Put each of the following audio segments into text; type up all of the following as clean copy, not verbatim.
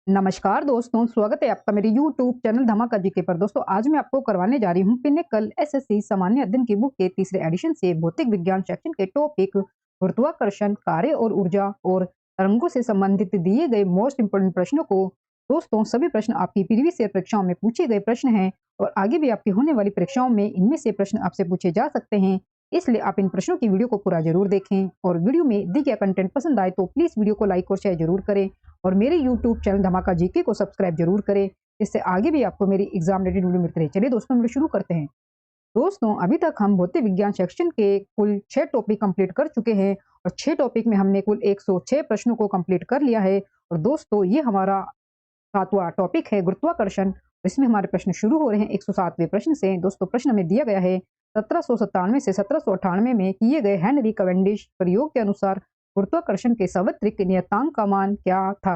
नमस्कार दोस्तों, स्वागत है आपका मेरे YouTube चैनल धमाका जीके पर। दोस्तों, आज मैं आपको करवाने जा रही हूँ पिनेकल एसएससी सामान्य अध्ययन की बुक के तीसरे एडिशन से भौतिक विज्ञान सेक्शन के टॉपिक गुरुत्वाकर्षण, कार्य और ऊर्जा और तरंगों से संबंधित दिए गए मोस्ट इंपोर्टेंट प्रश्नों को। दोस्तों, सभी प्रश्न आपकी प्रीवियस ईयर परीक्षाओं में पूछे गए प्रश्न हैं और आगे भी आपकी होने वाली परीक्षाओं में इनमें से प्रश्न आपसे पूछे जा सकते हैं। इसलिए आप इन प्रश्नों की वीडियो को पूरा जरूर देखें और वीडियो में दी गया कंटेंट पसंद आए तो प्लीज वीडियो को लाइक और शेयर जरूर करें और मेरे YouTube चैनल धमाका जीके को सब्सक्राइब जरूर करें। इससे आगे भी आपको मेरी एग्जाम रिलेटेड वीडियो मिलती रहे। चलिए दोस्तों, वीडियो शुरू करते हैं। दोस्तों, अभी तक हम भौतिक विज्ञान सेक्शन के कुल 6 टॉपिक कंप्लीट कर चुके हैं और 6 टॉपिक में हमने कुल 106 प्रश्नों को कंप्लीट कर लिया है। और दोस्तों, ये हमारा 7वां टॉपिक है गुरुत्वाकर्षण। इसमें हमारे प्रश्न शुरू हो रहे हैं 107वें प्रश्न से। दोस्तों, प्रश्न हमें दिया गया है 1797 से 1798 में किए गए हेनरी कैवेंडिश प्रयोग के अनुसार गुरुत्वाकर्षण के सार्वत्रिक नियतांक का मान क्या था।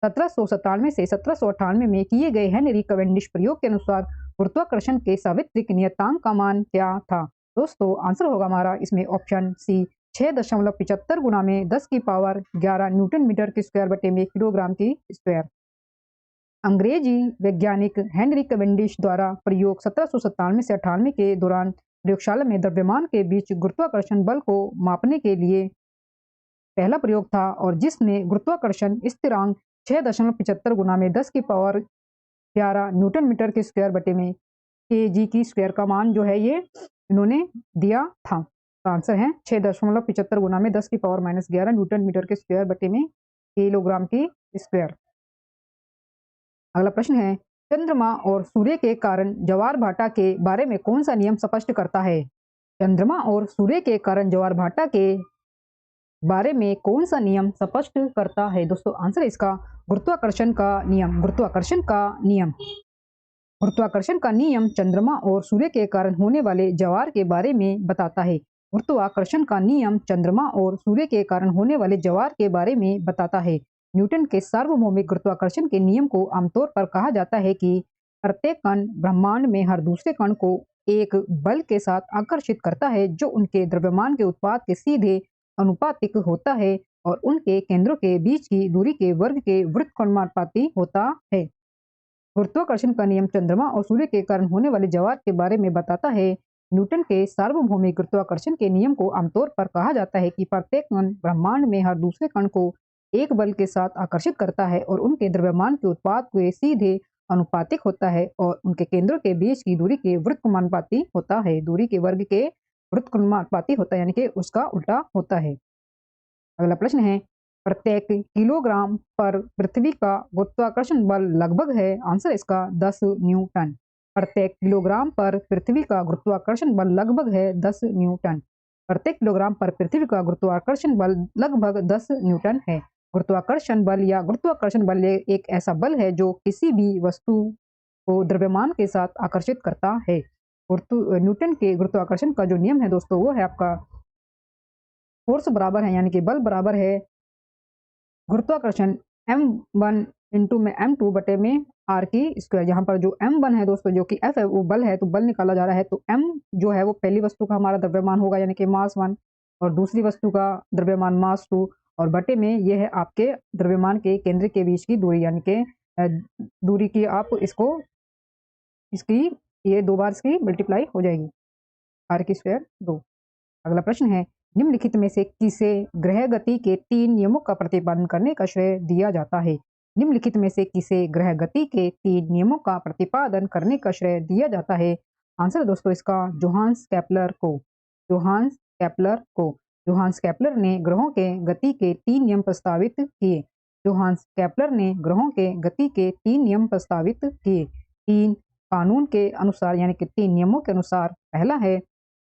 1797 से 1798 में किए गए हेनरी कैवेंडिश प्रयोग के अनुसार गुरुत्वाकर्षण के सार्वत्रिक नियतांक का मान क्या था। दोस्तों, आंसर होगा हमारा इसमें ऑप्शन सी 6.75 गुना में 10 की पावर 11 न्यूटन मीटर की स्क्वायर बटे में किलोग्राम की स्क्वायर। अंग्रेजी वैज्ञानिक हेनरी कैवेंडिश द्वारा प्रयोग 1797 से 98 के दौरान प्रयोगशाला में द्रव्यमान के बीच गुरुत्वाकर्षण बल को मापने के लिए पहला प्रयोग था और जिसने गुरुत्वाकर्षण स्थिरांक 6.75 गुना में 10 की पावर 11 न्यूटन मीटर के स्क्वायर बटे में केजी की स्क्वायर का मान जो है ये इन्होंने दिया था। तो आंसर है 6.75 गुना में 10 की पावर -11 न्यूटन मीटर के स्क्वायर बटे में किलोग्राम की स्क्वायर। अगला प्रश्न है, चंद्रमा और सूर्य के कारण ज्वार भाटा के बारे में कौन सा नियम स्पष्ट करता है। चंद्रमा और सूर्य के कारण ज्वार भाटा के बारे में कौन सा नियम स्पष्ट करता है। दोस्तों, आंसर इसका गुरुत्वाकर्षण का नियम। गुरुत्वाकर्षण का नियम चंद्रमा और सूर्य के कारण होने वाले ज्वार के बारे में बताता है। गुरुत्वाकर्षण का नियम चंद्रमा और सूर्य के कारण होने वाले ज्वार के बारे में बताता है। न्यूटन के सार्वभौमिक गुरुत्वाकर्षण के नियम को आमतौर पर कहा जाता है कि प्रत्येक कण ब्रह्मांड में हर दूसरे कण को एक बल के साथ आकर्षित करता है जो उनके द्रव्यमान के उत्पाद के सीधे अनुपातिक होता है और उनके केंद्रों के बीच की दूरी के वर्ग के व्युत्क्रमानुपाती होता है। गुरुत्वाकर्षण का नियम चंद्रमा और सूर्य के कारण होने वाले ज्वार के बारे में बताता है। न्यूटन के सार्वभौमिक गुरुत्वाकर्षण के नियम को आमतौर पर कहा जाता है कि प्रत्येक कण ब्रह्मांड में हर दूसरे कण को एक बल के साथ आकर्षित करता है और उनके द्रव्यमान के उत्पाद के सीधे अनुपातिक होता है और उनके केंद्रों के बीच की दूरी के व्युत्क्रमानुपाती होता है। दूरी के वर्ग के व्युत्क्रमानुपाती होता है, यानी कि उसका उल्टा होता है। अगला प्रश्न है, प्रत्येक किलोग्राम पर पृथ्वी का गुरुत्वाकर्षण बल लगभग है। आंसर इसका 10 न्यूटन। प्रत्येक किलोग्राम पर पृथ्वी का गुरुत्वाकर्षण बल लगभग है 10 न्यूटन। प्रत्येक किलोग्राम पर पृथ्वी का गुरुत्वाकर्षण बल लगभग 10 न्यूटन है। गुरुत्वाकर्षण बल या गुरुत्वाकर्षण बल एक ऐसा बल है जो किसी भी वस्तु को द्रव्यमान के साथ आकर्षित करता है। न्यूटन के गुरुत्वाकर्षण का जो नियम है दोस्तों, वो है आपका फोर्स बराबर है, यानी कि बल बराबर है गुरुत्वाकर्षण m1 इंटू में m2 बटे में r की स्क्वायर। यहाँ पर जो m1 है दोस्तों, जो कि f है, वो बल है, तो बल निकाला जा रहा है। तो m जो है वो पहली वस्तु का हमारा द्रव्यमान होगा, यानी कि मास 1, और दूसरी वस्तु का द्रव्यमान मास 2, और बटे में ये है आपके द्रव्यमान के केंद्र के बीच की दूरी, यानी कि दूरी की आप इसकी ये 2 बार इसकी मल्टीप्लाई हो जाएगी, r की स्क्वायर 2। अगला प्रश्न है, निम्नलिखित में से किसे ग्रह गति के 3 नियमों का प्रतिपादन करने का श्रेय दिया जाता है। निम्नलिखित में से किसे ग्रह गति के 3 नियमों का प्रतिपादन करने का श्रेय दिया जाता है। आंसर दोस्तों इसका जोहान्स केपलर को। जोहान्स केपलर ने ग्रहों के गति के 3 नियम प्रस्तावित किए। जोहान्स केपलर ने ग्रहों के गति के 3 नियम प्रस्तावित किए। 3 कानून के अनुसार, यानी कि 3 नियमों के अनुसार। पहला है,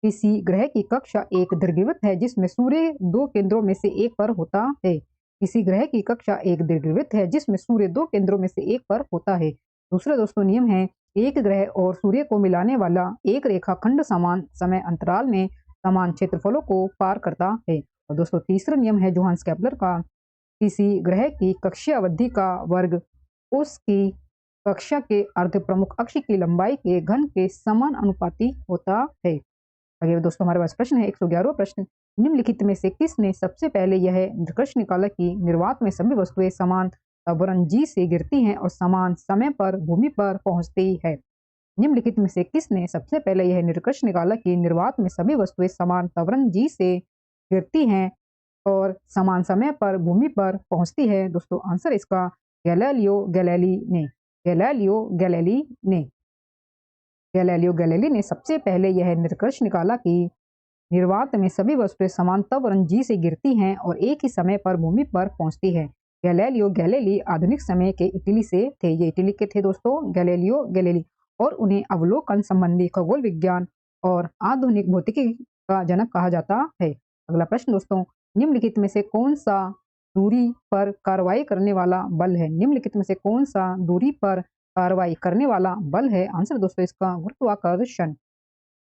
किसी ग्रह की कक्षा एक दीर्घवृत्त है जिसमें सूर्य 2 केंद्रों में से एक पर होता है। किसी ग्रह की कक्षा एक दीर्घवृत्त है जिसमें सूर्य 2 केंद्रों में से एक पर होता है। दूसरा दोस्तों नियम है, एक ग्रह और सूर्य को मिलाने वाला एक रेखाखंड समान समय अंतराल में समान क्षेत्रफलों को पार करता है। और दोस्तों तीसरा नियम है जोहान्स केपलर का, किसी ग्रह की कक्षीय अवधि का वर्ग उसकी कक्षा के अर्ध प्रमुख अक्ष की लंबाई के घन के समान अनुपाती होता है। आगे दोस्तों हमारे पास प्रश्न है 111वां प्रश्न, निम्नलिखित में से किसने सबसे पहले यह निष्कर्ष निकाला कि निर्वात में सभी वस्तुएं समान त्वरण जी से गिरती हैं और समान समय पर भूमि पर पहुंचती है। निम्नलिखित में से किसने सबसे पहले यह निष्कर्ष निकाला कि निर्वात में सभी वस्तुएं समान त्वरण जी से गिरती हैं और समान समय पर भूमि पर पहुंचती है? दोस्तों आंसर इसका गैलीलियो गैलीली ने। गैलीलियो गैलीली ने गैलीलियो गैलीली ने सबसे पहले यह निष्कर्ष निकाला कि निर्वात में सभी वस्तुएं समान त्वरण जी से गिरती हैं और एक ही समय पर भूमि पर पहुंचती है। गैलीलियो गैलीली आधुनिक समय के इटली से थे। ये इटली के थे दोस्तों गैलीलियो गैलीली, और उन्हें अवलोकन संबंधी खगोल विज्ञान और आधुनिक भौतिकी का जनक कहा जाता है। अगला प्रश्न दोस्तों, निम्नलिखित में से कौन सा दूरी पर कार्रवाई करने वाला बल है? निम्नलिखित में से कौन सा दूरी पर कार्रवाई करने वाला बल है? आंसर दोस्तों इसका गुरुत्वाकर्षण।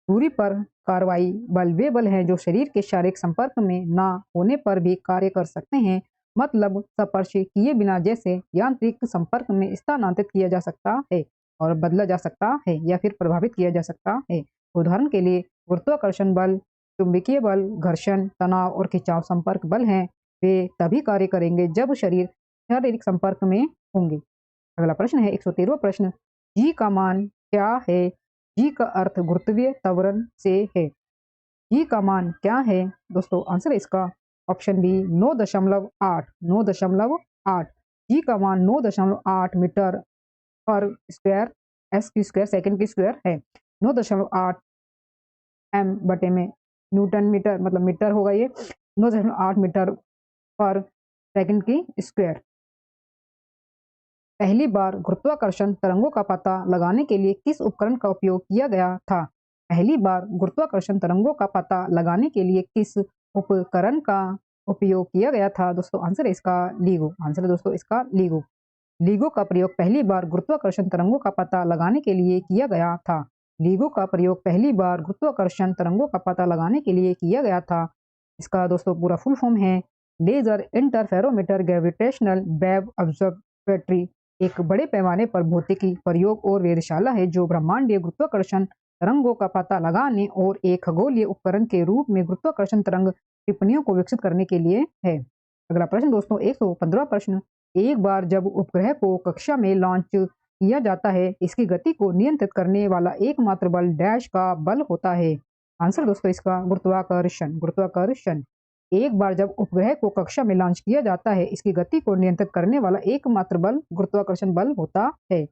दूरी पर कार्रवाई बल वे बल हैं जो शरीर के शारीरिक संपर्क में ना होने पर भी कार्य कर सकते हैं, मतलब स्पर्श किए बिना, जैसे यांत्रिक संपर्क में स्थानांतरित किया जा सकता है और बदला जा सकता है या फिर प्रभावित किया जा सकता है। उदाहरण के लिए गुरुत्वाकर्षण बल, चुंबकीय बल, घर्षण, तनाव और खिंचाव संपर्क बल हैं। वे तभी कार्य करेंगे जब शरीर शारीरिक संपर्क में होंगे। अगला प्रश्न है 113वां प्रश्न, जी का मान क्या है? जी का अर्थ गुरुत्वीय त्वरण से है। जी का मान क्या है? दोस्तों आंसर इसका ऑप्शन बी 9.8। 9.8 जी का मान 9.8 मीटर पर स्क्वायर, एस की स्क्वायर सेकंड की स्क्वायर है। 9.8 एम बटे में न्यूटन मीटर, मतलब मीटर होगा ये। 9.8 मीटर पर सेकंड की स्क्वायर। पहली बार गुरुत्वाकर्षण तरंगों का पता लगाने के लिए किस उपकरण का उपयोग किया गया था? पहली बार गुरुत्वाकर्षण तरंगों का पता लगाने के लिए किस उपकरण का उपयोग किया गया था? दोस्तों आंसर इसका LIGO। आंसर दोस्तों इसका LIGO। LIGO का प्रयोग पहली बार गुरुत्वाकर्षण तरंगों का पता लगाने के लिए किया गया था। LIGO का प्रयोग पहली बार गुरुत्वाकर्षण तरंगों का पता लगाने के लिए किया गया था। इसका दोस्तों पूरा फुल फॉर्म है laser interferometer gravitational wave observatory. एक बड़े पैमाने पर भौतिकी प्रयोग और वेधशाला है जो ब्रह्मांडीय गुरुत्वाकर्षण तरंगों का पता लगाने और एक खगोलीय उपकरण के रूप में गुरुत्वाकर्षण तरंग टिप्पणियों को विकसित करने के लिए है। अगला प्रश्न दोस्तों 115वां प्रश्न, एक बार जब उपग्रह को कक्षा में लॉन्च किया जाता है, इसकी गति को नियंत्रित करने वाला एकमात्र बल डैश का बल होता है? आंसर दोस्तों इसका गुरुत्वाकर्षण। गुरुत्वाकर्षण। एक बार जब उपग्रह को कक्षा में लॉन्च किया जाता है, इसकी गति को नियंत्रित करने वाला एकमात्र बल गुरुत्वाकर्षण बल होता है।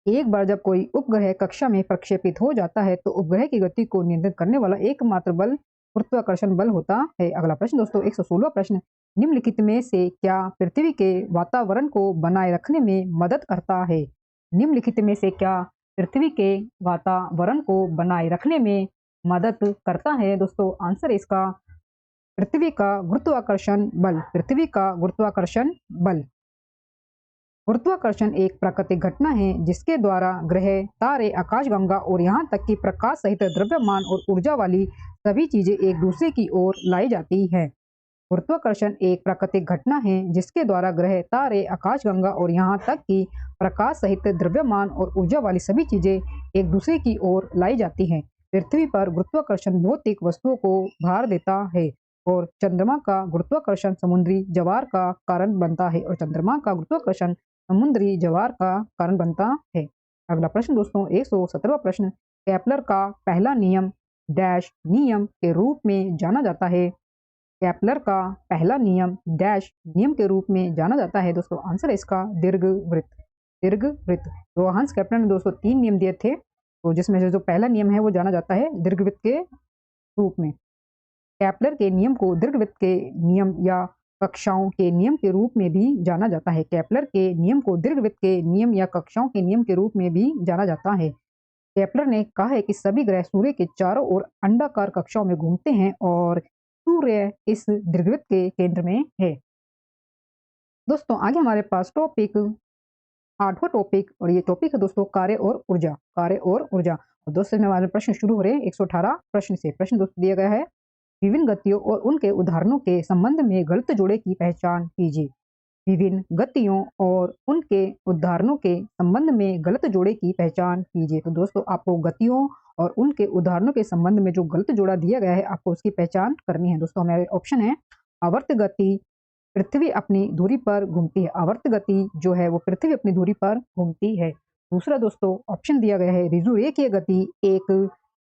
एक बार जब कोई उपग्रह कक्षा में प्रक्षेपित हो जाता है तो उपग्रह की गति को नियंत्रित करने वाला एकमात्र बल गुरुत्वाकर्षण बल होता है। अगला प्रश्न दोस्तों 116वां प्रश्न, निम्नलिखित में से क्या पृथ्वी के वातावरण को बनाए रखने में मदद करता है? निम्नलिखित में से क्या पृथ्वी के वातावरण को बनाए रखने में मदद करता है? दोस्तों आंसर इसका पृथ्वी का गुरुत्वाकर्षण बल। पृथ्वी का गुरुत्वाकर्षण बल। गुरुत्वाकर्षण एक प्राकृतिक घटना है जिसके द्वारा ग्रह, तारे, आकाशगंगा और यहाँ तक कि प्रकाश सहित द्रव्यमान और ऊर्जा वाली सभी चीजें एक दूसरे की ओर लाई जाती है। गुरुत्वाकर्षण एक प्राकृतिक घटना है जिसके द्वारा ग्रह, तारे, आकाशगंगा और यहाँ तक कि प्रकाश सहित द्रव्यमान और ऊर्जा वाली सभी चीजें एक दूसरे की ओर लाई जाती हैं। पृथ्वी पर गुरुत्वाकर्षण भौतिक वस्तुओं को भार देता है और चंद्रमा का गुरुत्वाकर्षण समुद्री ज्वार का कारण बनता है। और चंद्रमा का गुरुत्वाकर्षण समुद्री ज्वार का कारण बनता है। अगला प्रश्न दोस्तों 117वां प्रश्न, केपलर का पहला नियम डैश नियम के रूप में जाना जाता है? केपलर का पहला नियम डैश नियम के रूप में जाना जाता है? दोस्तों आंसर है इसका दीर्घवृत्त। दीर्घवृत्त। तो हंस केपलर ने दोस्तों 3 नियम दिए थे, तो जिसमें से जो पहला नियम है वो जाना जाता है दीर्घवृत्त के रूप में। केपलर के नियम को दीर्घवृत्त के नियम या कक्षाओं के नियम के रूप में भी जाना जाता है। केपलर के नियम को दीर्घवृत्त के नियम या कक्षाओं के नियम के रूप में भी जाना जाता है। केपलर ने कहा है कि सभी ग्रह सूर्य के चारों ओर अंडाकार कक्षाओं में घूमते हैं और सूर्य इस दीर्घवृत्त के केंद्र में है। दोस्तों आगे हमारे पास टॉपिक 8वां टॉपिक, और ये टॉपिक है दोस्तों कार्य और ऊर्जा। कार्य और ऊर्जा। और दोस्तों में हमारे प्रश्न शुरू हो रहे हैं 118 प्रश्न से। प्रश्न दोस्तों दिया गया है, विभिन्न गतियों और उनके उदाहरणों के संबंध में गलत जोड़े की पहचान कीजिए। विभिन्न गतियों और उनके उदाहरणों के संबंध में गलत जोड़े की पहचान कीजिए। तो दोस्तों आपको गतियों और उनके उदाहरणों के संबंध में जो गलत जोड़ा दिया गया है आपको उसकी पहचान करनी है। दोस्तों हमारे ऑप्शन है आवर्त गति, पृथ्वी अपनी धुरी पर घूमती है। आवर्त गति जो है वो पृथ्वी अपनी धुरी पर घूमती है। दूसरा दोस्तों ऑप्शन दिया गया है ऋजुरेखीय गति एक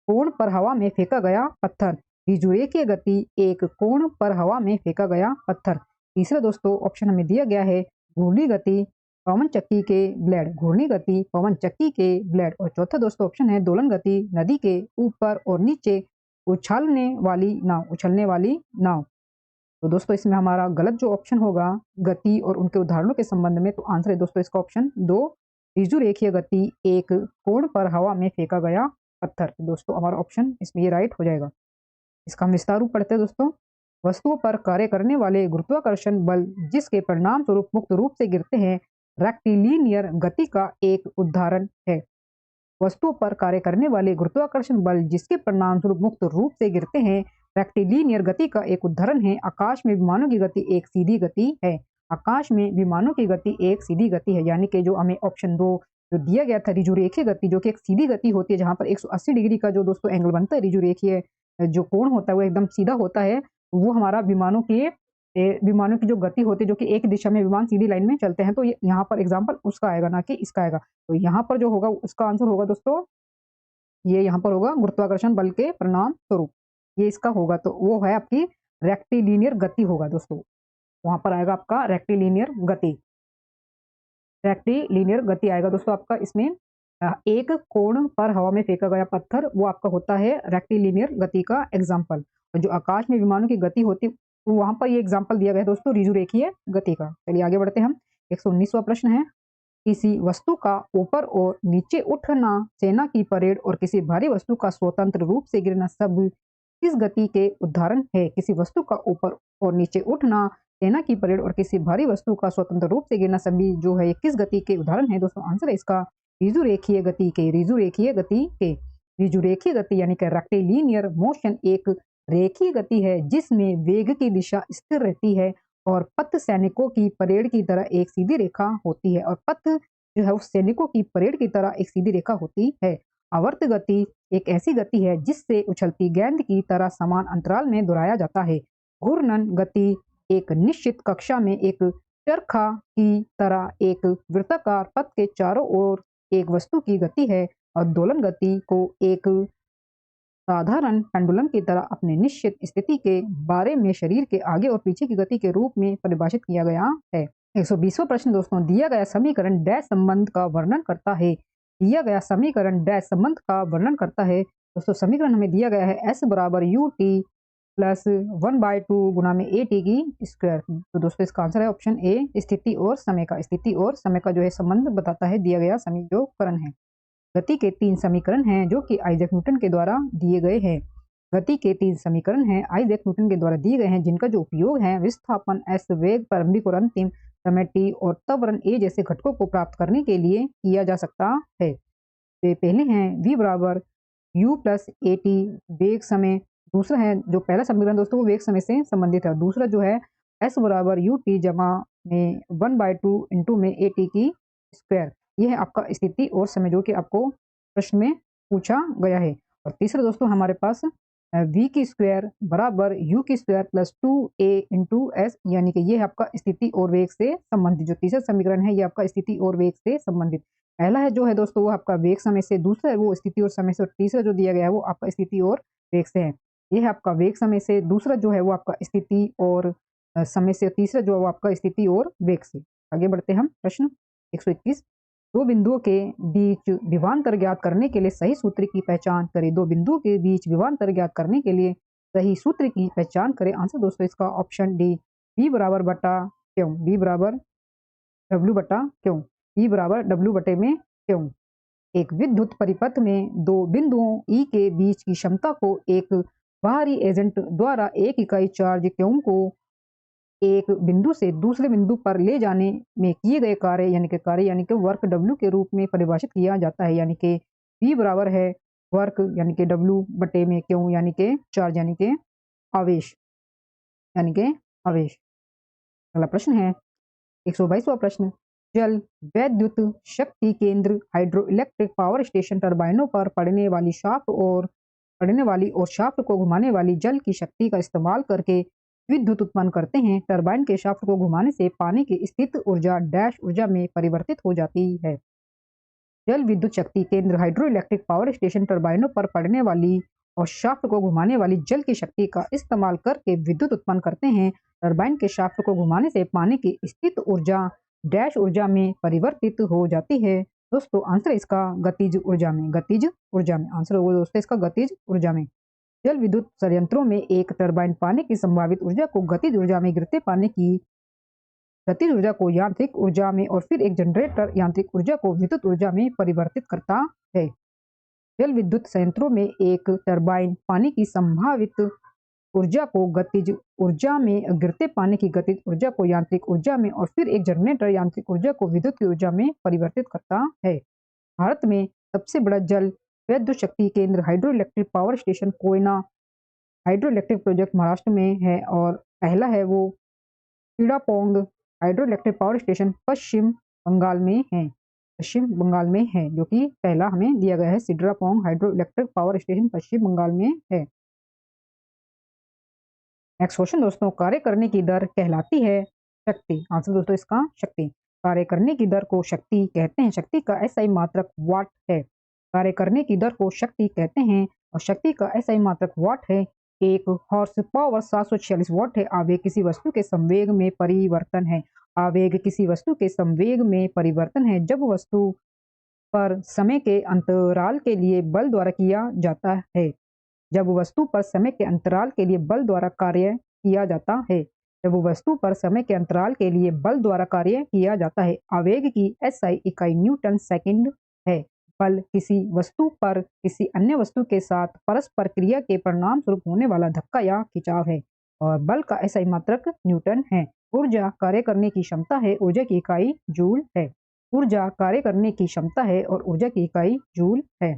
कोण पर हवा में फेंका गया पत्थर। ऋजुरेखीय गति एक कोण पर हवा में फेंका गया पत्थर। तीसरा दोस्तों ऑप्शन हमें दिया गया है घूर्णी गति पवन चक्की के ब्लेड। घूर्णी गति पवन चक्की के ब्लेड। और चौथा दोस्तों ऑप्शन है दोलन गति नदी के ऊपर और नीचे उछालने वाली नाव। उछलने वाली नाव। तो दोस्तों इसमें हमारा गलत जो ऑप्शन होगा गति और उनके उदाहरणों के संबंध में, तो आंसर है दोस्तों इसका ऑप्शन 2 ऋजुरेखीय गति एक कोण पर हवा में फेंका गया पत्थर। तो दोस्तों हमारा ऑप्शन इसमें ये राइट हो जाएगा। इसका हम विस्तार रूप पढ़ते हैं दोस्तों। वस्तुओं पर कार्य करने वाले गुरुत्वाकर्षण बल जिसके परिणाम स्वरूप मुक्त रूप से गिरते हैं रेक्टिलिनियर गति का एक उदाहरण है। वस्तुओं पर कार्य करने वाले गुरुत्वाकर्षण बल जिसके परिणाम स्वरूप मुक्त रूप से गिरते हैं रेक्टिलिनियर गति का एक उदाहरण है आकाश में विमानों की गति एक सीधी गति है। आकाश में विमानों की गति एक सीधी गति है, यानी कि जो हमें ऑप्शन 2 जो दिया गया था ऋजुरेखीय गति जो कि एक सीधी गति होती है, जहां पर 180 डिग्री का जो दोस्तों एंगल बनता है ऋजुरेखीय जो कोण होता है वो एकदम सीधा होता है, वो हमारा विमानों की जो गति होती है जो कि एक दिशा में विमान सीधी लाइन में चलते हैं। तो यहाँ पर एग्जाम्पल उसका आएगा ना कि इसका आएगा। तो यहाँ पर जो होगा उसका आंसर होगा दोस्तों ये यहाँ पर होगा गुरुत्वाकर्षण बल के परिणाम स्वरूप, ये इसका होगा। तो वो है आपकी रेक्टिलिनियर गति होगा दोस्तों। वहां पर आएगा आपका रेक्टिलिनियर गति। रेक्टिलिनियर गति आएगा दोस्तों आपका इसमें। एक कोण पर हवा में फेंका गया पत्थर वो आपका होता है रेक्टिलिनियर गति का एग्जाम्पल। और जो आकाश में विमानों की गति होती तो वहां पर ये एग्जाम्पल दिया गया है दोस्तों ऋजुरेखीय गति का। चलिए आगे बढ़ते हैं हम। 119वां प्रश्न है किसी वस्तु का ऊपर और नीचे उठना सेना की परेड और किसी भारी वस्तु का स्वतंत्र रूप से गिरना सब किस गति के उदाहरण है। किसी वस्तु का ऊपर और नीचे उठना सेना की परेड और किसी भारी वस्तु का स्वतंत्र रूप से गिरना सभी जो है किस गति के उदाहरण है। दोस्तों आंसर है इसका ऋजुरेखीय गति के। ऋजुरेखीय गति के। ऋजुरेखीय गति यानी कि रेक्टिलिनियर मोशन एक रेखीय गति है जिसमें वेग की दिशा स्थिर रहती है और पथ सैनिकों की परेड की तरह एक सीधी रेखा होती है। और पथ जो है उस सैनिकों की परेड की तरह एक सीधी रेखा होती है। आवर्त गति एक ऐसी गति है जिससे उछलती गेंद की तरह समान अंतराल में दोहराया जाता है। घूर्णन गति एक निश्चित कक्षा में एक चरखा की तरह एक वृत्ताकार पथ के चारों ओर एक वस्तु की गति है। और दोलन गति को एक साधारण पेंडुलम की तरह अपने निश्चित स्थिति के बारे में शरीर के आगे और पीछे की गति के रूप में परिभाषित किया गया है। 120वां प्रश्न दोस्तों दिया गया समीकरण डैश संबंध का वर्णन करता है। दिया गया समीकरण डैश संबंध का वर्णन करता है। दोस्तों समीकरण हमें दिया गया है s बराबर यू टी प्लस 1/2 गुना में ए टी की स्क्वायर। तो दोस्तों इसका आंसर है ऑप्शन ए स्थिति और समय का। स्थिति और समय का जो है संबंध बताता है दिया गया समीकरण है। गति के 3 समीकरण हैं जो कि आइजैक न्यूटन के द्वारा दिए गए हैं। गति के 3 समीकरण हैं आइजैक न्यूटन के द्वारा दिए गए हैं जिनका जो उपयोग है विस्थापन s वेग प्रारंभिक और अंतिम समय t और त्वरण a जैसे घटकों को प्राप्त करने के लिए किया जा सकता है। वे पहले हैं v बराबर u प्लस ए टी वेग समय। दूसरा है जो पहला समीकरण दोस्तों वो वेग समय से संबंधित है। दूसरा जो है s बराबर यू टी जमा में 1/2 इंटू में ए टी की स्क्वायर। यह है आपका स्थिति और समय जो कि आपको प्रश्न में पूछा गया है। और तीसरा दोस्तों हमारे पास v की स्क्वायर बराबर u की square plus 2a into S, यानी कि ये है आपका स्थिति और वेग से संबंधित। जो तीसरा समीकरण है ये आपका स्थिति और वेग से संबंधित। पहला है जो है दोस्तों वो आपका वेग समय से, दूसरा है वो स्थिति और समय से, और तीसरा जो दिया गया है वो आपका स्थिति और वेग से है। ये है आपका वेग समय से, दूसरा जो है वो आपका स्थिति और समय से, तीसरा जो है वो आपका स्थिति और वेग से। आगे बढ़ते हैं हम। प्रश्न 121 दो बिंदुओं के बीच विभवांतर ज्ञात करने के लिए सही सूत्र की पहचान करें। दो बिंदुओं के बीच विभवांतर ज्ञात करने के लिए सही सूत्र की पहचान करें। आंसर दोस्तों इसका ऑप्शन डी बी बराबर बटा क्यों। बी बराबर डब्ल्यू बटा क्यों। ई बराबर डब्ल्यू बटे में क्यों। एक विद्युत परिपथ में दो बिंदुओं ई के बीच की क्षमता को एक बाहरी एजेंट द्वारा एक इकाई चार्ज क्यों को एक बिंदु से दूसरे बिंदु पर ले जाने में किए गए कार्य यानी कि वर्क W के रूप में परिभाषित किया जाता है। यानी कि P बराबर है वर्क यानी कि W बटे में क्यों यानी कि चार्ज यानी कि आवेश यानी कि आवेश। अगला प्रश्न है 122वां प्रश्न जल वैद्युत शक्ति केंद्र हाइड्रो इलेक्ट्रिक पावर स्टेशन टर्बाइनों पर पड़ने वाली शाफ्ट और शाफ्ट को घुमाने वाली जल की शक्ति का इस्तेमाल करके विद्युत उत्पन्न करते हैं। टरबाइन के शाफ्ट को घुमाने से पानी की स्थित ऊर्जा डैश ऊर्जा में परिवर्तित हो जाती है। जल विद्युत शक्ति केंद्र हाइड्रो इलेक्ट्रिक पावर स्टेशन टरबाइनों पर पड़ने वाली और शाफ्ट को घुमाने वाली जल की शक्ति का इस्तेमाल करके विद्युत उत्पन्न करते हैं। टरबाइन के शाफ्ट को घुमाने से पानी की स्थित ऊर्जा डैश ऊर्जा में परिवर्तित हो जाती है। दोस्तों आंसर इसका गतिज ऊर्जा में, गतिज ऊर्जा में आंसर होगा दोस्तों इसका गतिज ऊर्जा में। जल विद्युत संयंत्रों में एक टरबाइन पानी की संभावित ऊर्जा को गतिज ऊर्जा में गिरते पानी की गतिज ऊर्जा को यांत्रिक ऊर्जा में और फिर एक जनरेटर यांत्रिक ऊर्जा को विद्युत ऊर्जा में परिवर्तित करता है। जल विद्युत संयंत्रों में एक टरबाइन पानी की संभावित ऊर्जा को गतिज ऊर्जा में गिरते पानी की गतिज ऊर्जा को यांत्रिक ऊर्जा में और फिर एक जनरेटर यांत्रिक ऊर्जा को विद्युत की ऊर्जा में परिवर्तित करता है। भारत में सबसे बड़ा जल विद्युत शक्ति केंद्र hydro electric power station Koyna hydro electric project Maharashtra में है और पहला है वो चिड़ापोंग हाइड्रो इलेक्ट्रिक पावर स्टेशन पश्चिम बंगाल में है, पश्चिम बंगाल में है, जो कि पहला हमें दिया गया है। सिड्रापोंग हाइड्रो इलेक्ट्रिक पावर स्टेशन पश्चिम बंगाल में है। नेक्स्ट क्वेश्चन दोस्तों, कार्य करने की दर कहलाती है शक्ति। आंसर दोस्तों इसका शक्ति। कार्य करने की दर को शक्ति कहते हैं। शक्ति का एसआई मात्रक वाट है। कार्य करने की दर को शक्ति कहते हैं और शक्ति का एसआई मात्रक वाट है। एक हॉर्स पावर 746 वाट है। आवेग किसी वस्तु के संवेग में परिवर्तन है। आवेग किसी वस्तु के संवेग में परिवर्तन है जब वस्तु पर समय के अंतराल के लिए बल द्वारा किया जाता है। जब वस्तु पर समय के अंतराल के लिए बल द्वारा कार्य किया जाता है। जब वस्तु पर समय के अंतराल के लिए बल द्वारा कार्य किया जाता है। आवेग की एसआई इकाई न्यूटन सेकंड है। बल किसी वस्तु पर किसी अन्य वस्तु के साथ परस्पर क्रिया के परिणाम स्वरूप होने वाला धक्का या खिंचाव है और बल का एसआई मात्रक न्यूटन है। ऊर्जा कार्य करने की क्षमता है। ऊर्जा की इकाई जूल है। ऊर्जा कार्य करने की क्षमता है और ऊर्जा की इकाई जूल है।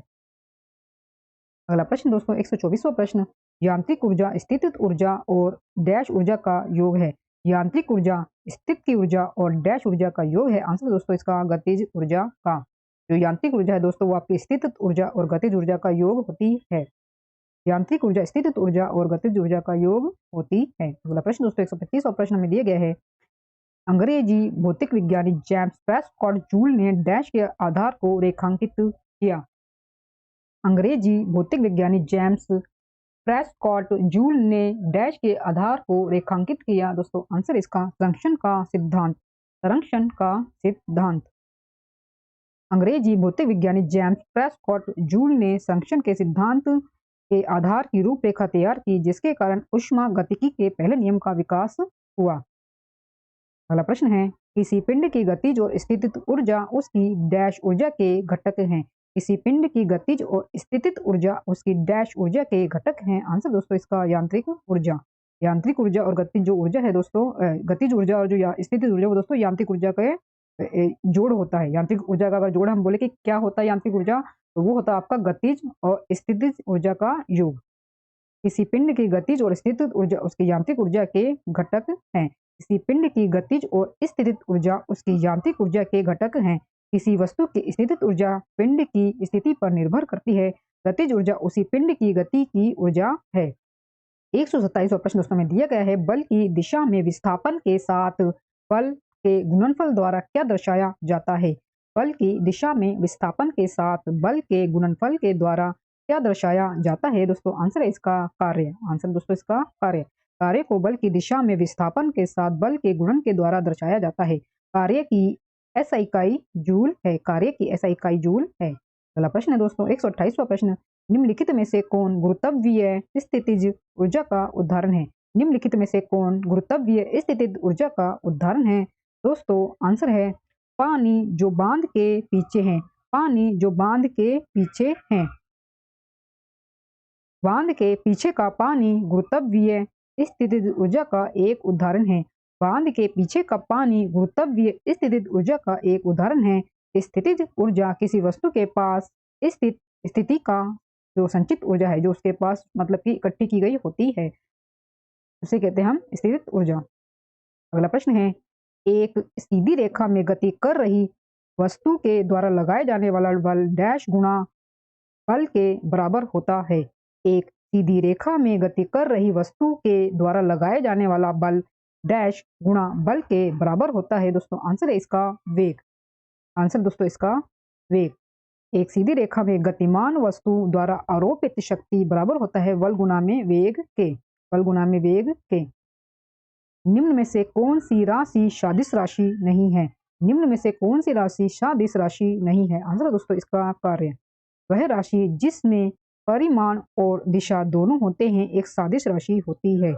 अगला प्रश्न दोस्तों 124वां प्रश्न, यांत्रिक ऊर्जा स्थितिज ऊर्जा और डैश ऊर्जा का योग है। यांत्रिक ऊर्जा स्थित की ऊर्जा और डैश ऊर्जा का योग है। आंसर दोस्तों इसका गतिज ऊर्जा का। जो यांत्रिक ऊर्जा है दोस्तों वो आपकी स्थितिज ऊर्जा और गतिज ऊर्जा का योग होती है। यांत्रिक ऊर्जा स्थितिज ऊर्जा और गतिज ऊर्जा का योग होती है। अगला प्रश्न दोस्तों 125वां प्रश्न में दिया गया है, अंग्रेजी भौतिक विज्ञानी जेम्स प्रेस्कॉट जूल ने डैश के आधार को रेखांकित किया। अंग्रेजी भौतिक विज्ञानी जेम्स प्रेस्कॉट जूल ने डैश के आधार को रेखांकित किया। दोस्तों आंसर इसका संरक्षण का सिद्धांत। संरक्षण का सिद्धांत। अंग्रेजी भौतिक विज्ञानी जेम्स प्रेस्कॉट जूल ने संरक्षण के सिद्धांत के आधार की रूपरेखा तैयार की जिसके कारण ऊष्मा गतिकी के पहले नियम का विकास हुआ। अगला प्रश्न है, किसी पिंड की गतिज और स्थितिज ऊर्जा उसकी डैश ऊर्जा के घटक हैं। किसी पिंड की गतिज और स्थितिज ऊर्जा उसकी डैश ऊर्जा के घटक हैं। आंसर दोस्तों इसका यांत्रिक ऊर्जा। यांत्रिक ऊर्जा और गतिज जो ऊर्जा है दोस्तों, गतिज ऊर्जा और जो स्थितिज ऊर्जा वो दोस्तों यांत्रिक ऊर्जा के जोड़ होता है। यांत्रिक ऊर्जा का अगर जोड़ हम बोले कि क्या होता है यांत्रिक ऊर्जा, तो वो होता है आपका गतिज और स्थितिज ऊर्जा का योग। किसी पिंड की गतिज और स्थितिज ऊर्जा उसकी यांत्रिक ऊर्जा के घटक हैं। किसी पिंड की गतिज और स्थितिज ऊर्जा उसकी यांत्रिक ऊर्जा के घटक हैं। किसी वस्तु की स्थितिज ऊर्जा पिंड की स्थिति पर निर्भर करती है। गतिज ऊर्जा उसी पिंड की गति की ऊर्जा है। 127वां प्रश्न दोस्तों में दिया गया है, बल की दिशा में विस्थापन के साथ बल के गुणनफल द्वारा क्या दर्शाया जाता है। बल की दिशा में विस्थापन के साथ बल के गुणनफल के द्वारा क्या दर्शाया जाता है। दोस्तों आंसर है इसका कार्य। आंसर दोस्तों इसका कार्य। कार्य को बल की दिशा में विस्थापन के साथ बल के गुणन के द्वारा दर्शाया जाता है। कार्य की एसआई इकाई जूल है। कार्य की एसआई इकाई जूल है। अगला प्रश्न है दोस्तों 128वां प्रश्न, निम्नलिखित में से कौन गुरुत्वीय स्थितिज ऊर्जा का उदाहरण है। निम्नलिखित में से कौन गुरुत्वीय स्थितिज ऊर्जा का उदाहरण है। दोस्तों आंसर है पानी जो बांध के पीछे है। पानी जो बांध के पीछे है। बांध के पीछे का पानी गुरुत्वीय स्थितिज ऊर्जा का एक उदाहरण है। बांध के पीछे का पानी गुरुत्वीय स्थितिज ऊर्जा का एक उदाहरण है। स्थितिज ऊर्जा किसी वस्तु के पास स्थित स्थिति का जो संचित ऊर्जा है, जो उसके पास मतलब कि इकट्ठी की गई होती है, उसे कहते हैं हम स्थितिज ऊर्जा। अगला प्रश्न है, एक सीधी रेखा में गति कर रही वस्तु के द्वारा लगाए जाने वाला बल डैश गुणा बल के बराबर होता है। एक सीधी रेखा में गति कर रही वस्तु के द्वारा लगाए जाने वाला बल डैश गुणा बल के बराबर होता है। दोस्तों आंसर है इसका वेग। आंसर दोस्तों इसका वेग। एक सीधी रेखा में गतिमान वस्तु द्वारा आरोपित शक्ति बराबर होता है बल गुणा में वेग के। बल गुणा में वेग के। निम्न में से कौन सी राशि सदिश राशि नहीं है? निम्न में से कौन सी राशि सदिश राशि नहीं है? आंसर दोस्तों इसका कार्य। वह राशि जिसमें परिमाण और दिशा दोनों होते हैं एक सदिश राशि होती है।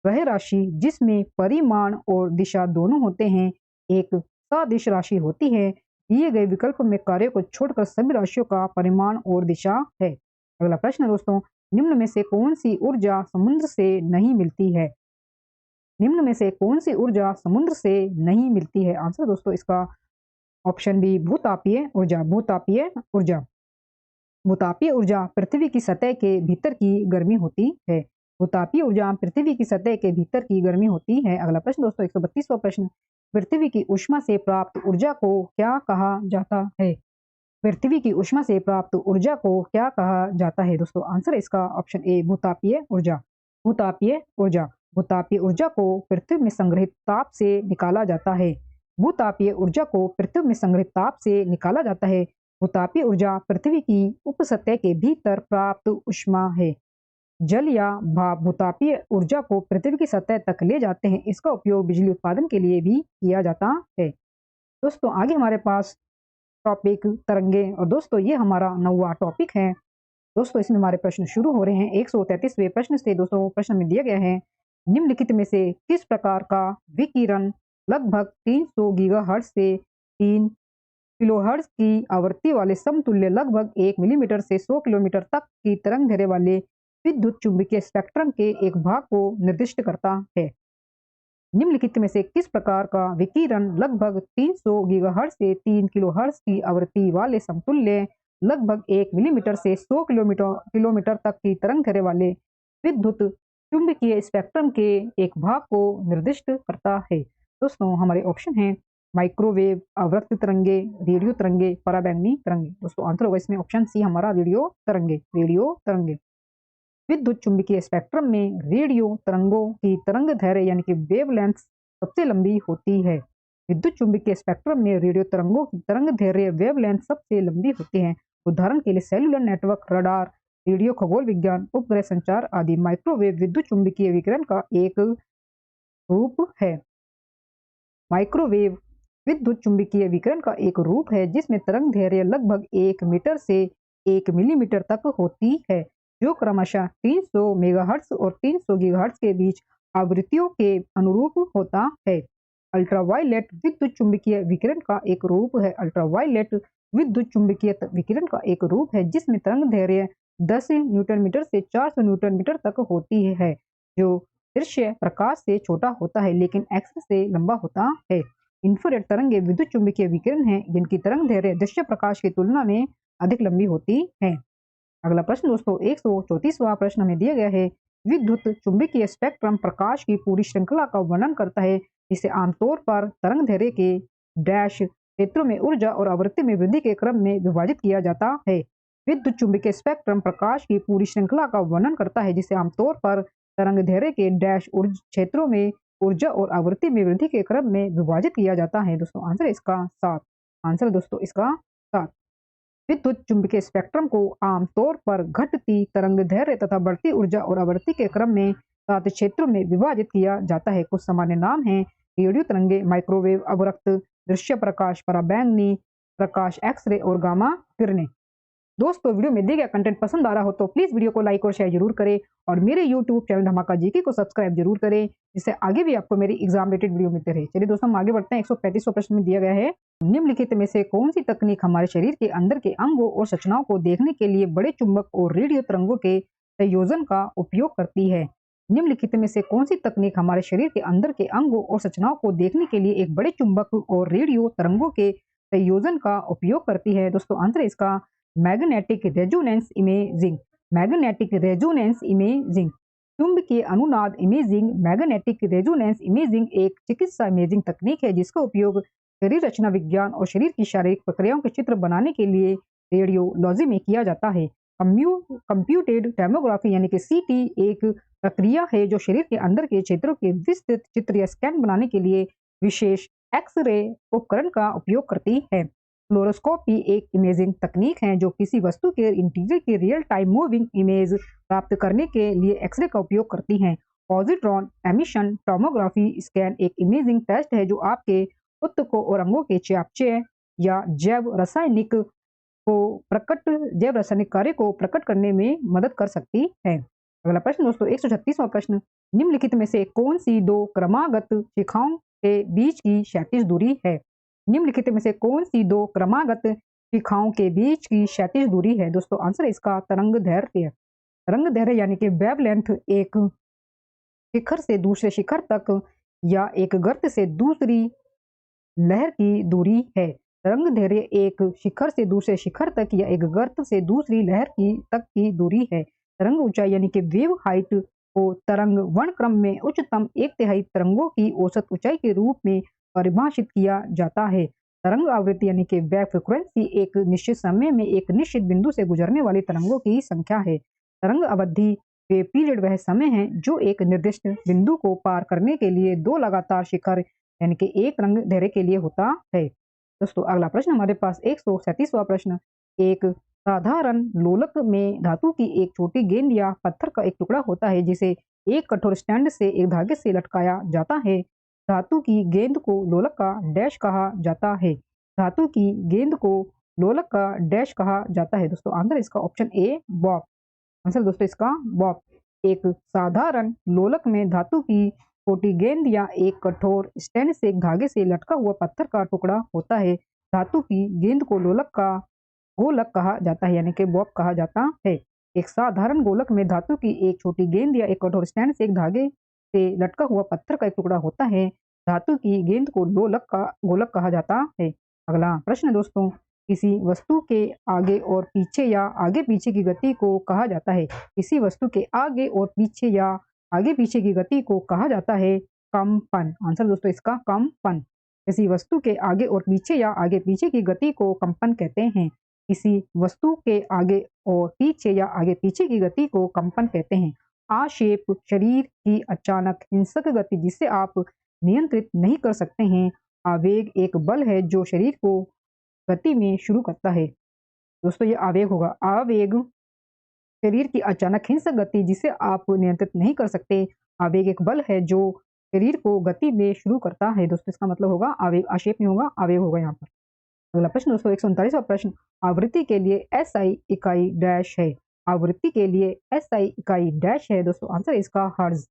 वह राशि जिसमें परिमाण और दिशा दोनों होते हैं एक सदिश राशि होती है। दिए गए विकल्प में कार्य को छोड़कर सभी राशियों का परिमाण और दिशा है। अगला प्रश्न है दोस्तों, निम्न में से कौन सी ऊर्जा समुद्र से नहीं मिलती है? निम्न में से कौन सी ऊर्जा समुद्र से नहीं मिलती है? आंसर दोस्तों इसका ऑप्शन बी भूतापीय ऊर्जा। भूतापीय ऊर्जा। भूतापीय ऊर्जा पृथ्वी की सतह के भीतर की गर्मी होती है। भूतापीय ऊर्जा पृथ्वी की सतह के भीतर की गर्मी होती है। अगला प्रश्न दोस्तों 132वां प्रश्न, पृथ्वी की ऊष्मा से प्राप्त ऊर्जा को क्या कहा जाता है? पृथ्वी की ऊष्मा से प्राप्त ऊर्जा को क्या कहा जाता है? दोस्तों आंसर है इसका ऑप्शन ए भूतापीय ऊर्जा। भूतापीय ऊर्जा। भूतापीय ऊर्जा को पृथ्वी में संग्रहित ताप से निकाला जाता है। भूतापीय ऊर्जा को पृथ्वी में संग्रहित ताप से निकाला जाता है। भूतापीय ऊर्जा पृथ्वी की उपसतह के भीतर प्राप्त ऊष्मा है। जल या भाप भूतापीय ऊर्जा को पृथ्वी की सतह तक ले जाते हैं। इसका उपयोग बिजली उत्पादन के लिए भी किया जाता है। दोस्तों आगे हमारे पास टॉपिक तरंगे, और दोस्तों ये हमारा 9वां टॉपिक है। दोस्तों इसमें हमारे प्रश्न शुरू हो रहे हैं। 133वें प्रश्न से दोस्तों प्रश्न में दिया गया है, निम्नलिखित में से किस प्रकार का विकिरण लगभग 300 गीगाहर्ट्ज से 3 किलोहर्ट्ज की आवृत्ति वाले समतुल्य लगभग 1 मिलीमीटर से 100 किलोमीटर तक की तरंग दैर्ध्य वाले विद्युत चुंबकीय स्पेक्ट्रम के एक भाग को निर्दिष्ट करता है? निम्नलिखित में से किस प्रकार का विकिरण लगभग 300 गीगाहर्ट्ज से 3 किलोहर्ट्ज की आवृत्ति वाले समतुल्य लगभग 1 मिलीमीटर से 100 किलोमीटर तक की तरंग दैर्ध्य वाले विद्युत चुंबकीय स्पेक्ट्रम के एक भाग को निर्दिष्ट करता है? दोस्तों हमारे ऑप्शन हैं माइक्रोवेव, आवर्त तरंगे, रेडियो तरंगे, पराबैंगनी तरंगे। दोस्तों आंसर होगा इसमें ऑप्शन सी हमारा रेडियो तरंगे। रेडियो तरंगे। विद्युत चुंबकीय स्पेक्ट्रम में रेडियो तरंगों की तरंग दैर्ध्य यानी कि वेवलेंथ सबसे लंबी होती है। विद्युत चुंबकीय स्पेक्ट्रम में रेडियो तरंगों की तरंग दैर्ध्य वेवलेंथ सबसे लंबी होती है। उदाहरण के लिए सेलुलर नेटवर्क, रडार, रेडियो खगोल विज्ञान, उपग्रह संचार आदि। माइक्रोवेव विद्युत चुंबकीय विकिरण का एक रूप है। माइक्रोवेव विद्युत चुंबकीय विकिरण का एक रूप है जिसमें तरंग दैर्ध्य लगभग 1 मीटर से 1 मिलीमीटर तक होती है, जो क्रमशः 300 मेगाहर्ट्ज और 300 गीगाहर्ट्ज के बीच आवृत्तियों के अनुरूप होता है। अल्ट्रावायलेट विद्युत चुंबकीय विकिरण का एक रूप है। अल्ट्रावायलेट विद्युत चुंबकीय विकिरण का एक रूप है जिसमें तरंग दैर्ध्य 10 न्यूटन मीटर से 400 न्यूटन मीटर तक होती है, जो दृश्य प्रकाश से छोटा होता है लेकिन एक्स से लंबा होता है। इंफ्रारेड तरंगे विद्युत चुंबकीय विकिरण हैं जिनकी तरंग दैर्ध्य दृश्य प्रकाश की तुलना में अधिक लंबी होती है। अगला प्रश्न दोस्तों 134वां प्रश्न में दिया गया है, विद्युत चुंबकीय स्पेक्ट्रम प्रकाश की पूरी श्रृंखला का वर्णन करता है जिसे आमतौर पर तरंग दैर्ध्य के डैश क्षेत्रों में ऊर्जा और आवृत्ति में वृद्धि के क्रम में विभाजित किया जाता है। विद्युत चुंबकीय स्पेक्ट्रम प्रकाश की पूरी श्रृंखला का वर्णन करता है जिसे आमतौर पर तरंग दैर्ध्य के डैश क्षेत्रों में ऊर्जा और आवृत्ति में वृद्धि के क्रम में विभाजित किया जाता है। दोस्तों आंसर इसका 7। आंसर दोस्तों इसका 7। विद्युत चुंबकीय स्पेक्ट्रम को आमतौर पर घटती तरंग दैर्ध्य तथा बढ़ती ऊर्जा और आवृत्ति के क्रम में 7 क्षेत्रों में विभाजित किया जाता है। कुछ सामान्य नाम हैं रेडियो तरंगे, माइक्रोवेव, अवरक्त, दृश्य प्रकाश, पराबैंगनी प्रकाश, एक्सरे और गामा किरणें। दोस्तों वीडियो में दिया गया कंटेंट पसंद आ रहा हो तो प्लीज वीडियो को लाइक और शेयर जरूर करें और मेरे यूट्यूब चैनल धमाका जीके को सब्सक्राइब जरूर करें जिससे आगे भी आपको मेरी एग्जाम रिलेटेड वीडियो मिलते रहे। चलिए दोस्तों हम आगे बढ़ते हैं। 135वां प्रश्न में दिया गया है, निम्नलिखित में से कौन सी तकनीक हमारे शरीर के अंदर के अंगों और संरचनाओं को देखने के लिए बड़े चुंबक और रेडियो तरंगों के संयोजन का उपयोग करती है? निम्नलिखित में से कौन सी तकनीक हमारे शरीर के अंदर के अंगों और संरचनाओं को देखने के लिए एक बड़े चुंबक और रेडियो तरंगों के संयोजन का उपयोग करती है? दोस्तों आंसर इसका magnetic resonance imaging. Magnetic resonance imaging. चुंबकीय अनुनाद इमेजिंग। मैग्नेटिक रेजोनेंस इमेजिंग एक चिकित्सा इमेजिंग तकनीक है जिसका उपयोग शरीर रचना विज्ञान और शरीर की शारीरिक प्रक्रियाओं के चित्र बनाने के लिए रेडियोलॉजी में किया जाता है। कंप्यूटेड टोमोग्राफी यानी कि सीटी एक प्रक्रिया है जो शरीर के अंदर के क्षेत्रों के विस्तृत चित्र या स्कैन बनाने के लिए विशेष एक्स-रे उपकरण का उपयोग करती है। फ्लोरोस्कोपी एक इमेजिंग तकनीक है जो किसी वस्तु के इंटीरियर की रियल टाइम मूविंग इमेज प्राप्त करने के लिए एक्सरे का उपयोग करती है। पॉजिट्रॉन एमिशन टोमोग्राफी स्कैन एक इमेजिंग टेस्ट है जो आपके ऊतकों और अंगों के चयापचय या जैव रासायनिक कार्य को प्रकट करने में मदद कर सकती है। अगला प्रश्न दोस्तों 136वां प्रश्न, निम्नलिखित में से कौन सी दो क्रमागत शिखाओं के बीच की क्षैतिज दूरी है? निम्नलिखित में से कौन सी दो क्रमागत शिखाओं के बीच की क्षैतिज दूरी है? दोस्तों आंसर इसका तरंग दैर्ध्य। तरंग दैर्ध्य यानी कि वेवलेंथ एक शिखर से दूसरे शिखर तक या एक गर्त से दूसरी लहर की दूरी है। तरंग दैर्ध्य एक शिखर से दूसरे शिखर तक या एक गर्त से दूसरी लहर की तक की दूरी है। तरंग ऊंचाई यानी कि वेव हाइट को तरंग वर्णक्रम में उच्चतम 1/3 तरंगों की औसत ऊंचाई के रूप में परिभाषित किया जाता है। तरंग आवृत्ति यानी कि वेव फ्रीक्वेंसी एक निश्चित समय में एक निश्चित बिंदु से गुजरने वाली तरंगों की संख्या है। तरंग अवधि वेव पीरियड वह समय है जो एक निर्दिष्ट बिंदु को पार करने के लिए दो लगातार शिखर यानी कि एक तरंग दैर्ध्य के लिए होता है। दोस्तों अगला प्रश्न हमारे पास 137वां प्रश्न, एक साधारण लोलक में धातु की एक छोटी गेंद या पत्थर का एक टुकड़ा होता है जिसे एक कठोर स्टैंड से एक धागे से लटकाया जाता है। धातु की गेंद को लोलक का डैश कहा जाता है। धातु की गेंद को लोलक का डैश कहा जाता है। दोस्तों आंसर इसका ऑप्शन ए बॉब। आंसर दोस्तों इसका बॉब। एक साधारण लोलक में धातु की छोटी गेंद या एक कठोर स्टैंड से एक धागे से लटका हुआ पत्थर का टुकड़ा होता है। धातु की गेंद को लोलक का गोलक कहा जाता है यानी कि बॉब कहा जाता है। एक साधारण गोलक में धातु की एक छोटी गेंद या एक कठोर स्टैंड से एक धागे से लटका हुआ पत्थर का एक टुकड़ा होता है। धातु की गेंद को गोलक कहा जाता है। अगला प्रश्न दोस्तों, किसी वस्तु के आगे और पीछे या आगे पीछे की गति को कहा जाता है। किसी वस्तु के आगे और पीछे या आगे पीछे की गति को कहा जाता है कंपन। आंसर दोस्तों इसका कंपन। किसी वस्तु के आगे और पीछे या आगे पीछे की गति को कंपन कहते हैं। किसी वस्तु के आगे और पीछे या आगे पीछे की गति को कंपन कहते हैं। आशेप शरीर की अचानक हिंसक गति जिसे आप नियंत्रित नहीं कर सकते हैं। आवेग एक बल है जो शरीर को गति में शुरू करता है। दोस्तों ये आवेग होगा। आवेग शरीर की अचानक हिंसक गति जिसे आप नियंत्रित नहीं कर सकते। आवेग एक बल है जो शरीर को गति में शुरू करता है। दोस्तों इसका मतलब होगा आवेग, आक्षेप नहीं होगा, आवेग होगा यहाँ पर। अगला प्रश्न दोस्तों 139वां प्रश्न, आवृत्ति के लिए एसआई इकाई डैश है। आवृत्ति के लिए एसआई इकाई डैश है। दोस्तों आंसर इसका हर्ट्ज।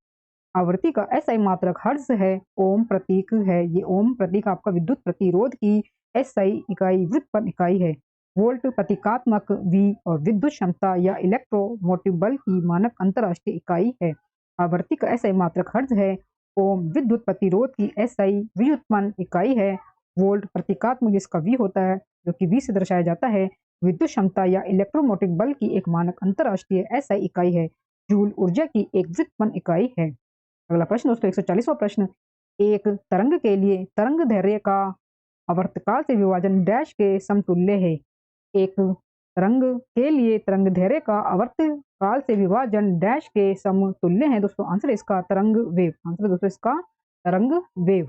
आवृत्ति का एसआई मात्रक हर्ट्ज है। ओम प्रतीक है। ये ओम प्रतीक आपका विद्युत प्रतिरोध की एसआई इकाई व्युत्पन्न इकाई है। वोल्ट प्रतीकात्मक वी और विद्युत क्षमता या इलेक्ट्रोमोटिव बल की मानक अंतरराष्ट्रीय इकाई है। आवृत्ति का एसआई मात्रक हर्ट्ज है। ओम विद्युत प्रतिरोध की एसआई व्युत्पन्न इकाई है। वोल्ट प्रतीकात्मक जिसका वी होता है जो कि वी से दर्शाया जाता है। विद्युत क्षमता या इलेक्ट्रोमोटिव बल की एक मानक अंतरराष्ट्रीय एसआई इकाई है। जूल ऊर्जा की एक व्युत्पन्न इकाई है। अगला प्रश्न दोस्तों 140वां प्रश्न, एक तरंग के लिए तरंग दैर्ध्य का आवर्तकाल से विभाजन डैश के समतुल्य है। एक तरंग के लिए तरंग दैर्ध्य का आवर्तकाल से विभाजन डैश के समतुल्य है। दोस्तों आंसर इसका तरंग वेव। आंसर दोस्तों इसका तरंग वेव।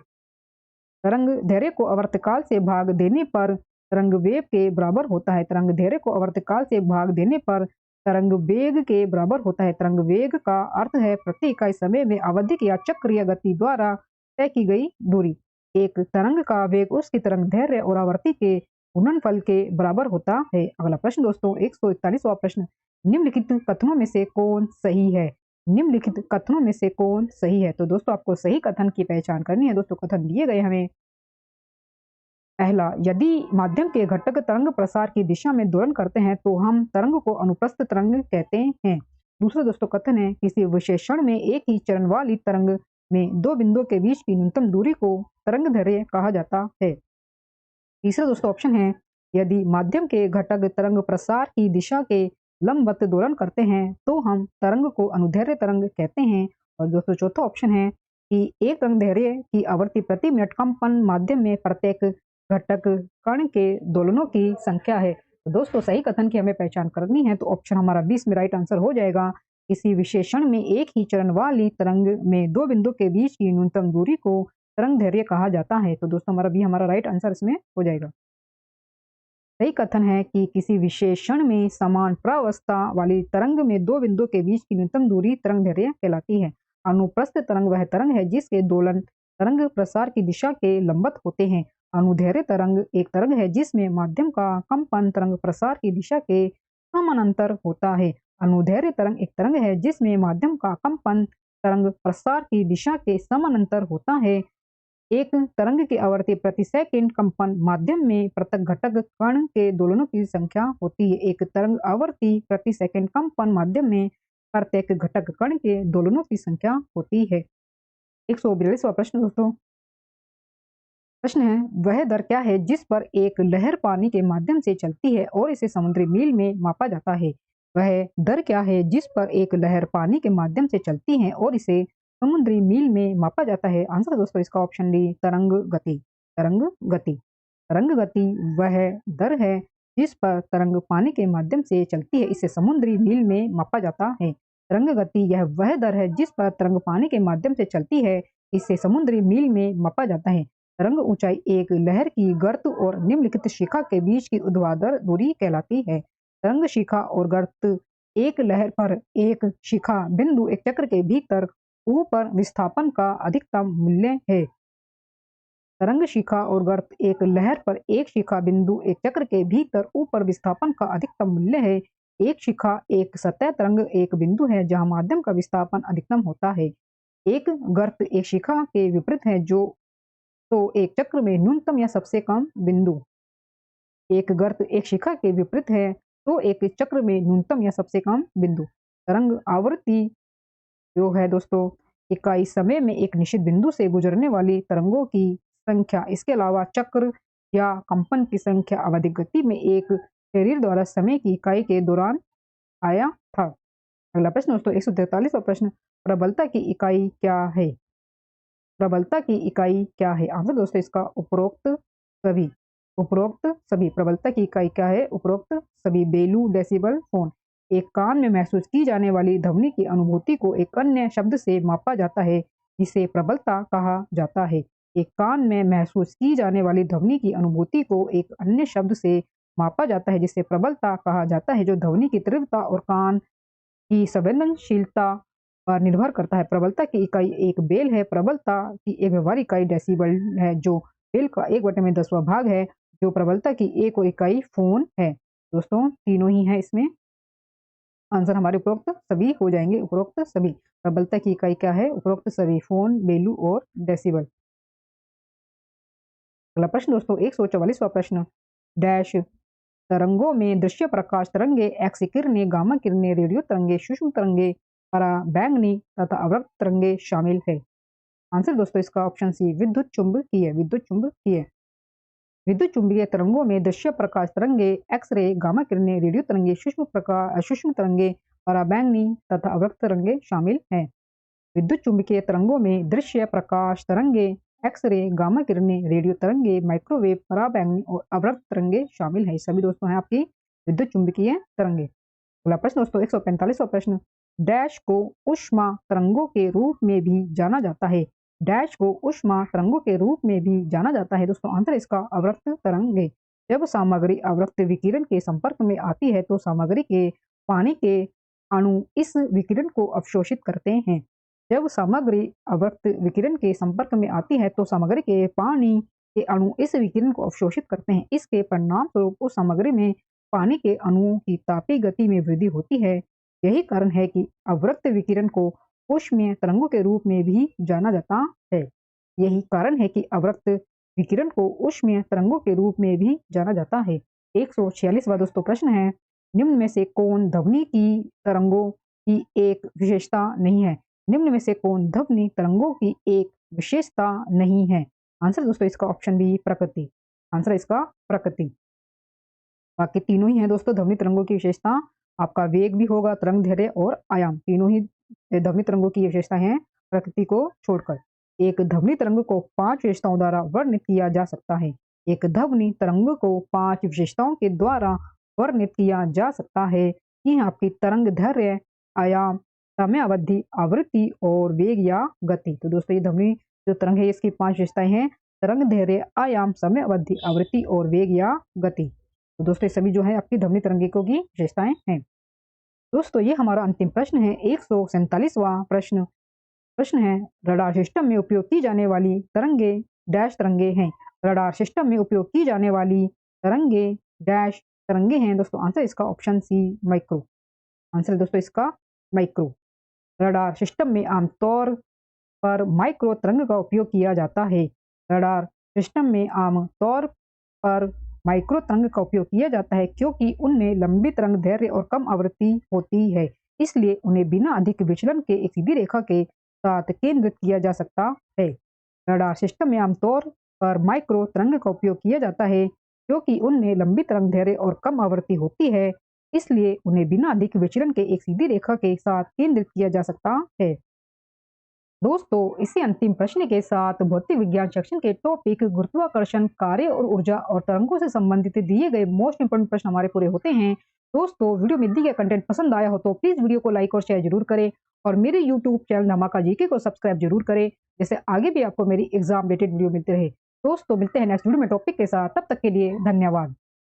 तरंग दैर्ध्य को आवर्तकाल से भाग देने पर तरंग वेव के बराबर होता है। तरंग दैर्ध्य को आवर्तकाल से भाग देने पर तरंग वेग के बराबर होता है। तरंग वेग का अर्थ है प्रति इकाई समय में आवधिक या चक्रीय गति द्वारा तय की गई दूरी। एक तरंग का वेग उसकी तरंग दैर्ध्य और आवर्ती के गुणनफल के बराबर होता है। अगला प्रश्न दोस्तों 141वां प्रश्न, निम्नलिखित कथनों में से कौन सही है? निम्नलिखित कथनों में से कौन सही है? तो दोस्तों आपको सही कथन की पहचान करनी है। दोस्तों कथन दिए गए हमें। पहला, यदि माध्यम के घटक तरंग प्रसार की दिशा में दोलन करते हैं तो हम तरंग को अनुप्रस्थ तरंग कहते हैं। दूसरा दोस्तों कथन है, किसी विशेषण में एक ही चरण वाली तरंग में दो बिंदुओं के बीच की न्यूनतम दूरी को तरंग दैर्ध्य कहा जाता है। तीसरा दोस्तों ऑप्शन है, यदि माध्यम के घटक तरंग प्रसार की दिशा के लंबवत दोलन करते हैं तो हम तरंग को अनुदैर्ध्य तरंग कहते हैं। और दोस्तों चौथा ऑप्शन है कि एक तरंग दैर्ध्य की आवृत्ति प्रति मिनट कंपन माध्यम में प्रत्येक घटक कण के दोलनों की संख्या है। तो दोस्तों सही कथन की हमें पहचान करनी है तो ऑप्शन हमारा 20 में राइट आंसर हो जाएगा। किसी विशेषण में एक ही चरण वाली तरंग में दो बिंदु के बीच की न्यूनतम दूरी को तरंग दैर्घ्य कहा जाता है। तो दोस्तों हमारा बी हमारा राइट आंसर इसमें हो जाएगा। सही कथन है कि किसी विशेषण में समान प्रावस्था वाली तरंग में दो बिंदु के बीच की न्यूनतम दूरी तरंग दैर्घ्य कहलाती है। अनुप्रस्थ तरंग वह तरंग है जिसके दोलन तरंग प्रसार की दिशा के लंबवत होते हैं। अनुदैर्घ्य तरंग एक तरंग है जिसमें माध्यम का कंपन तरंग प्रसार की दिशा के समानांतर होता है। अनुदैर्घ्य तरंग एक तरंग है जिसमें माध्यम का कंपन तरंग प्रसार की दिशा के समानांतर होता है। एक तरंग की आवृत्ति प्रति सेकंड कंपन माध्यम में पृथक घटक कण के दोलनों की संख्या होती है। एक तरंग आवृत्ति प्रति सेकंड कंपन माध्यम में प्रत्येक घटक कण के दोलनों की संख्या होती है। 142वां प्रश्न दोस्तों, प्रश्न है वह दर क्या है जिस पर एक लहर पानी के माध्यम से चलती है और इसे समुद्री मील में मापा जाता है। वह दर क्या है जिस पर एक लहर पानी के माध्यम से चलती है और इसे समुद्री मील में मापा जाता है। आंसर दोस्तों इसका ऑप्शन डी तरंग गति। तरंग गति, तरंग गति वह दर है जिस पर तरंग पानी के माध्यम से चलती है, इसे समुद्री मील में मापा जाता है। तरंग गति यह वह दर है जिस पर तरंग पानी के माध्यम से चलती है, इसे समुद्री मील में मापा जाता है। तरंग ऊंचाई एक लहर की गर्त और निम्नलिखित शिखा के बीच की ऊर्ध्वाधर दूरी कहलाती है। तरंग शिखा और गर्त एक लहर पर एक शिखा बिंदु एक चक्र के भीतर ऊपर विस्थापन का अधिकतम मूल्य है। तरंग शिखा और गर्त एक लहर पर एक शिखा बिंदु एक चक्र के भीतर ऊपर विस्थापन का अधिकतम मूल्य है। एक शिखा एक सतह तरंग एक बिंदु है जहां माध्यम का विस्थापन अधिकतम होता है। एक गर्त एक शिखा के विपरीत है जो तो एक चक्र में न्यूनतम या सबसे कम बिंदु। एक गर्त एक शिखा के विपरीत है तो एक चक्र में न्यूनतम या सबसे कम बिंदु। तरंग आवृत्ति जो है दोस्तों इकाई समय में एक निश्चित बिंदु से गुजरने वाली तरंगों की संख्या, इसके अलावा चक्र या कंपन की संख्या आवधिक गति में एक शरीर द्वारा समय की इकाई के दौरान आया था। अगला प्रश्न दोस्तों 143वां प्रश्न, प्रबलता की इकाई क्या है। प्रबलता की इकाई क्या है। आंसर दोस्तों इसका उपरोक्त सभी। उपरोक्त सभी प्रबलता की इकाई क्या है। उपरोक्त सभी। बेलू, डेसिबल, फोन। एक कान में महसूस की जाने वाली ध्वनि की अनुभूति को एक अन्य शब्द से मापा जाता है जिसे प्रबलता कहा जाता है। एक कान में महसूस की जाने वाली ध्वनि की अनुभूति को एक अन्य शब्द से मापा जाता है जिसे प्रबलता कहा जाता है, जो ध्वनि की तीव्रता और कान की संवेदनशीलता पर निर्भर करता है। प्रबलता की इकाई एक बेल है। प्रबलता की एक व्यवहारिक इकाई डेसिबल है जो बेल का 1/10वां भाग है, जो प्रबलता की एक और इकाई फोन है। दोस्तों तीनों ही है इसमें। आंसर हमारे उपरोक्त सभी हो जाएंगे। उपरोक्त सभी। प्रबलता की इकाई क्या है। उपरोक्त सभी। फोन, बेलू और डेसिबल। अगला प्रश्न दोस्तों 144वां प्रश्न, डैश तरंगों में दृश्य प्रकाश तरंगे, एक्स किरणें, गामा किरणें, रेडियो तरंगे, सूक्ष्म तरंगे, पराबैंगनी तथा अवरक्त तरंगे शामिल है। आंसर दोस्तों इसका ऑप्शन सी विद्युत चुंबकीय। विद्युत चुंबकीय। विद्युत चुंबकीय तरंगों में दृश्य प्रकाश तरंगे, एक्स-रे, गामा किरणें, रेडियो तरंगे, सूक्ष्म तरंगे, पराबैंगनी तथा अवरक्त तरंगे शामिल हैं। विद्युत चुंबकीय तरंगों में दृश्य प्रकाश तरंगे, एक्स-रे, गामा किरणें, रेडियो तरंगे, माइक्रोवेव, पराबैंगनी और अवरक्त तरंगे शामिल है। सभी दोस्तों हैं आपकी विद्युत चुंबकीय तरंगे। अगला प्रश्न दोस्तों 145वां प्रश्न, डैश को ऊष्मा तरंगों के रूप में भी जाना जाता है। डैश को ऊष्मा तरंगों के रूप में भी जाना जाता है। दोस्तों आंसर इसका अवरक्त तरंगे। जब सामग्री अवरक्त विकिरण के संपर्क में आती है तो सामग्री के पानी के अणु इस विकिरण को अवशोषित करते हैं। जब सामग्री अवरक्त विकिरण के संपर्क में आती है तो सामग्री के पानी के अणु इस विकिरण को अवशोषित करते हैं। इसके परिणाम स्वरूप उस सामग्री में पानी के अणुओं की तापीय गति में वृद्धि होती है। यही कारण है कि अवरक्त विकिरण को ऊष्मीय तरंगों के रूप में भी जाना जाता है। यही कारण है कि अवरक्त विकिरण को ऊष्मीय तरंगों के रूप में भी जाना जाता है। 146वां दोस्तों प्रश्न है, निम्न में से कौन ध्वनि की तरंगों की एक विशेषता नहीं है। निम्न में से कौन ध्वनि तरंगों की एक विशेषता नहीं है। आंसर दोस्तों इसका ऑप्शन बी प्रकृति। आंसर इसका प्रकृति। बाकी तीनों ही है दोस्तों ध्वनि तरंगों की विशेषता। आपका वेग भी होगा, तरंग दैर्घ्य और आयाम, तीनों ही ध्वनि तरंगों की विशेषता है प्रकृति को छोड़कर। एक ध्वनि तरंग को 5 विशेषताओं द्वारा वर्णित किया जा सकता है। एक ध्वनि तरंग को 5 विशेषताओं के द्वारा वर्णित किया जा सकता है। ये आपकी तरंग दैर्ध्य, आयाम, समय अवधि, आवृत्ति और वेग या गति। तो दोस्तों ये ध्वनि जो तरंग है इसकी 5 विशेषताएं हैं। तरंग दैर्ध्य, आयाम, समय अवधि, आवृत्ति और वेग या गति। तो दोस्तों ये सभी जो है आपकी ध्वनि तरंगिकों की विशेषताएं हैं। दोस्तों ये हमारा अंतिम प्रश्न है 147वां प्रश्न। प्रश्न है रडार सिस्टम में उपयोग की जाने वाली तरंगे डैश तरंगे हैं। रडार सिस्टम में उपयोग की जाने वाली तरंगे डैश तरंगे हैं। दोस्तों आंसर इसका ऑप्शन सी माइक्रो। आंसर है दोस्तों इसका माइक्रो। रडार सिस्टम में आमतौर पर माइक्रो तरंग का उपयोग किया जाता है। रडार सिस्टम में आमतौर पर माइक्रो तरंग का उपयोग किया जाता है क्योंकि उनमें लंबी तरंग दैर्ध्य और कम आवृत्ति होती है। इसलिए उन्हें बिना अधिक विचलन के एक सीधी रेखा के साथ केंद्रित किया जा सकता है। रडार सिस्टम में आमतौर पर माइक्रो तरंग का उपयोग किया जाता है क्योंकि उनमें लंबी तरंग दैर्ध्य और कम आवृत्ति होती है। इसलिए उन्हें बिना अधिक विचलन के एक सीधी रेखा के साथ केंद्रित किया जा सकता है। दोस्तों इसी अंतिम प्रश्न के साथ भौतिक विज्ञान सेक्शन के टॉपिक गुरुत्वाकर्षण, कार्य और ऊर्जा और तरंगों से संबंधित दिए गए मोस्ट इंपोर्टेंट प्रश्न हमारे पूरे होते हैं। दोस्तों वीडियो में दिए गए कंटेंट पसंद आया हो तो प्लीज वीडियो को लाइक और शेयर जरूर करें और मेरे यूट्यूब चैनल धमाका जीके को सब्सक्राइब जरूर करें, जैसे आगे भी आपको मेरी एग्जाम रिलेटेड वीडियो मिलती रहे। दोस्तों मिलते हैं नेक्स्ट वीडियो में टॉपिक के साथ, तब तक के लिए धन्यवाद।